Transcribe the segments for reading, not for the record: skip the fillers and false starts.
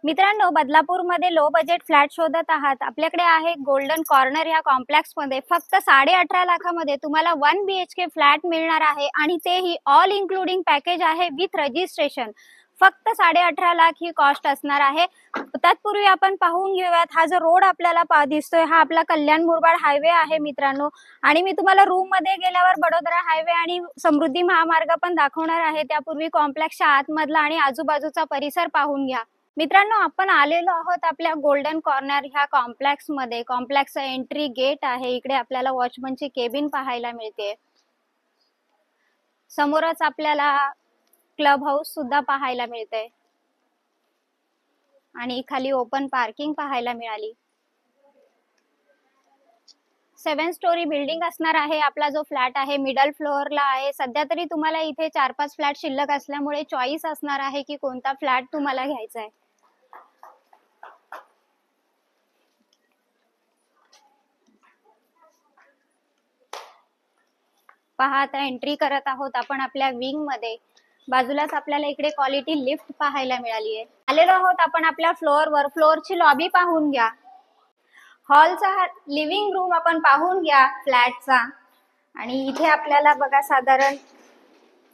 मित्रांनो, बदलापूरमध्ये low budget flat शोधत आहात? आपल्याकडे आहे गोल्डन कॉर्नर ह्या कॉम्प्लेक्स मध्ये फक्त 18.5 लाखामध्ये तुम्हाला 1 BHK फ्लॅट मिळणार आहे आणि तेही ऑल इन्क्लुडिंग पॅकेज आहे विथ रजिस्ट्रेशन. फक्त 18.5 लाख ही कॉस्ट असणार आहे. तत्पूर्वी आपण पाहून घेऊयात, हा जो रोड आपल्याला दिसतोय हा आपला कल्याण मुरबाड हायवे आहे मित्रांनो. आणि मी तुम्हाला रूम मध्ये गेल्यावर बडोदरा हायवे आणि समृद्धी महामार्ग पण दाखवणार आहे. त्यापूर्वी कॉम्प्लेक्सच्या आतमधला आणि आजूबाजूचा परिसर पाहून घ्या. मित्रांनो, आपण आलेलो आहोत आपल्या गोल्डन कॉर्नर ह्या कॉम्प्लेक्स मध्ये. कॉम्प्लेक्सचा एंट्री गेट आहे. इकडे आपल्याला वॉचमनची केबिन पाहायला मिळते. समोरच आपल्याला क्लब हाऊस सुद्धा पाहायला मिळते आणि खाली ओपन पार्किंग पाहायला मिळाली. 7 स्टोरी बिल्डिंग असणार आहे. आपला जो फ्लॅट आहे मिडल फ्लोअरला आहे. सध्या तरी तुम्हाला इथे 4-5 फ्लॅट शिल्लक असल्यामुळे चॉईस असणार आहे की कोणता फ्लॅट तुम्हाला घ्यायचा आहे. पहा, आता एंट्री करत आहोत आपण आपल्या विंग मध्ये. बाजूलाच आपल्याला इकडे क्वालिटी लिफ्ट पाहायला मिळाली आहे. आलेलो आहोत आपण आपल्या फ्लोअरवर. फ्लोअरची लॉबी पाहून घ्या. हॉलचा लिव्हिंग रूम आपण पाहून घ्या फ्लॅटचा. आणि इथे आपल्याला बघा साधारण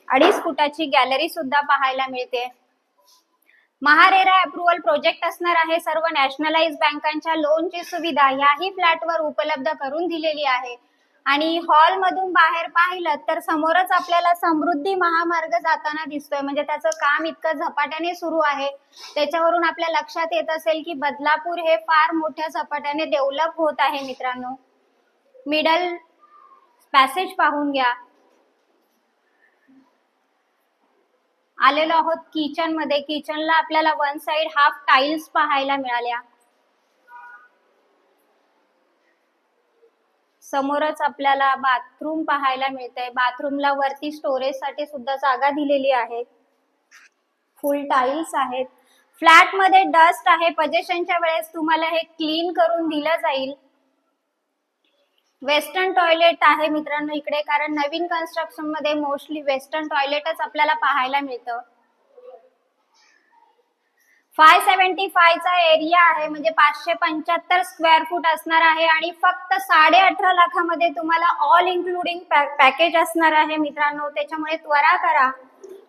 2.5 फुटाची गॅलरी सुद्धा पाहायला मिळते. महारेरा अप्रुव्हल प्रोजेक्ट असणार आहे. सर्व नॅशनलाइज बँकांच्या लोनची सुविधा याही फ्लॅटवर उपलब्ध करून दिलेली आहे. आणि हॉल मधून बाहेर पाहिलं तर समोरच आपल्याला समृद्धी महामार्ग जाताना दिसतोय. म्हणजे त्याचं काम इतकं झपाट्याने सुरू आहे. त्याच्यावरून आपल्या लक्षात येत असेल की बदलापूर हे फार मोठ्या झपाट्याने डेव्हलप होत आहे मित्रांनो. मिडल पॅसेज पाहून घ्या. आलेलो आहोत किचन मध्ये. किचनला आपल्याला वन साइड हाफ टाइल्स पाहायला मिळाल्या. समोरच आपल्याला बाथरूम पाहायला मिळतंय. बाथरूमला वरती स्टोरेज साठी सुद्धा जागा दिलेली आहे. फुल टाइल्स आहेत. फ्लॅट मध्ये डस्ट आहे. पोजेशनच्या वेळेस तुम्हाला हे क्लीन करून दिलं जाईल. वेस्टर्न टॉयलेट आहे मित्रांनो इकडे, कारण नवीन कन्स्ट्रक्शन मध्ये मोस्टली वेस्टर्न टॉयलेटच आपल्याला पाहायला मिळतं. 575 चा एरिया आहे. म्हणजे 575 स्क्वेअर फूट असणार आहे. आणि फक्त 18.5 लाखामध्ये तुम्हाला ऑल इन्क्लुडिंग पॅकेज असणार आहे मित्रांनो. त्याच्यामुळे त्वरा करा.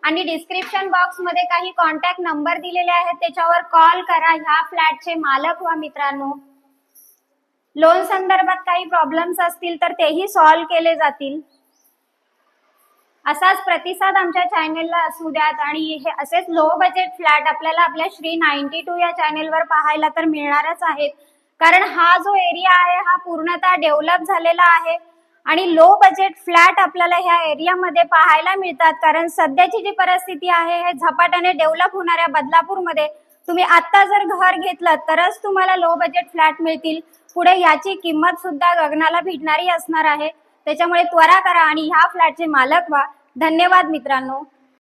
आणि डिस्क्रिप्शन बॉक्स मध्ये काही कॉन्टॅक्ट नंबर दिलेले आहेत, त्याच्यावर कॉल करा. ह्या फ्लॅटचे मालक व्हा मित्रांनो. लोन संदर्भात काही प्रॉब्लेम्स असतील तर तेही सॉल्व्ह केले जातील. असाच प्रतिसाद आमच्या चॅनेलला असू द्यात. आणि हे असेच लो बजेट फ्लॅट आपल्याला आपल्या श्री 92 या चॅनेलवर पाहायला तर मिळणारच आहेत. कारण हा जो एरिया आहे हा पूर्णतः डेव्हलप झालेला आहे. आणि लो बजेट फ्लॅट आपल्याला ह्या एरियामध्ये पाहायला मिळतात. कारण सध्याची जी परिस्थिती आहे हे झपाट्याने डेव्हलप होणाऱ्या बदलापूरमध्ये तुम्ही आता जर घर घेतलं तरच तुम्हाला लो बजेट फ्लॅट मिळतील. पुढे याची किंमत सुद्धा गगनाला भिडणारी असणार आहे. त्याच्यामुळे त्वरा करा आणि ह्या फ्लॅटचे मालक व्हा. धन्यवाद मित्रांनो.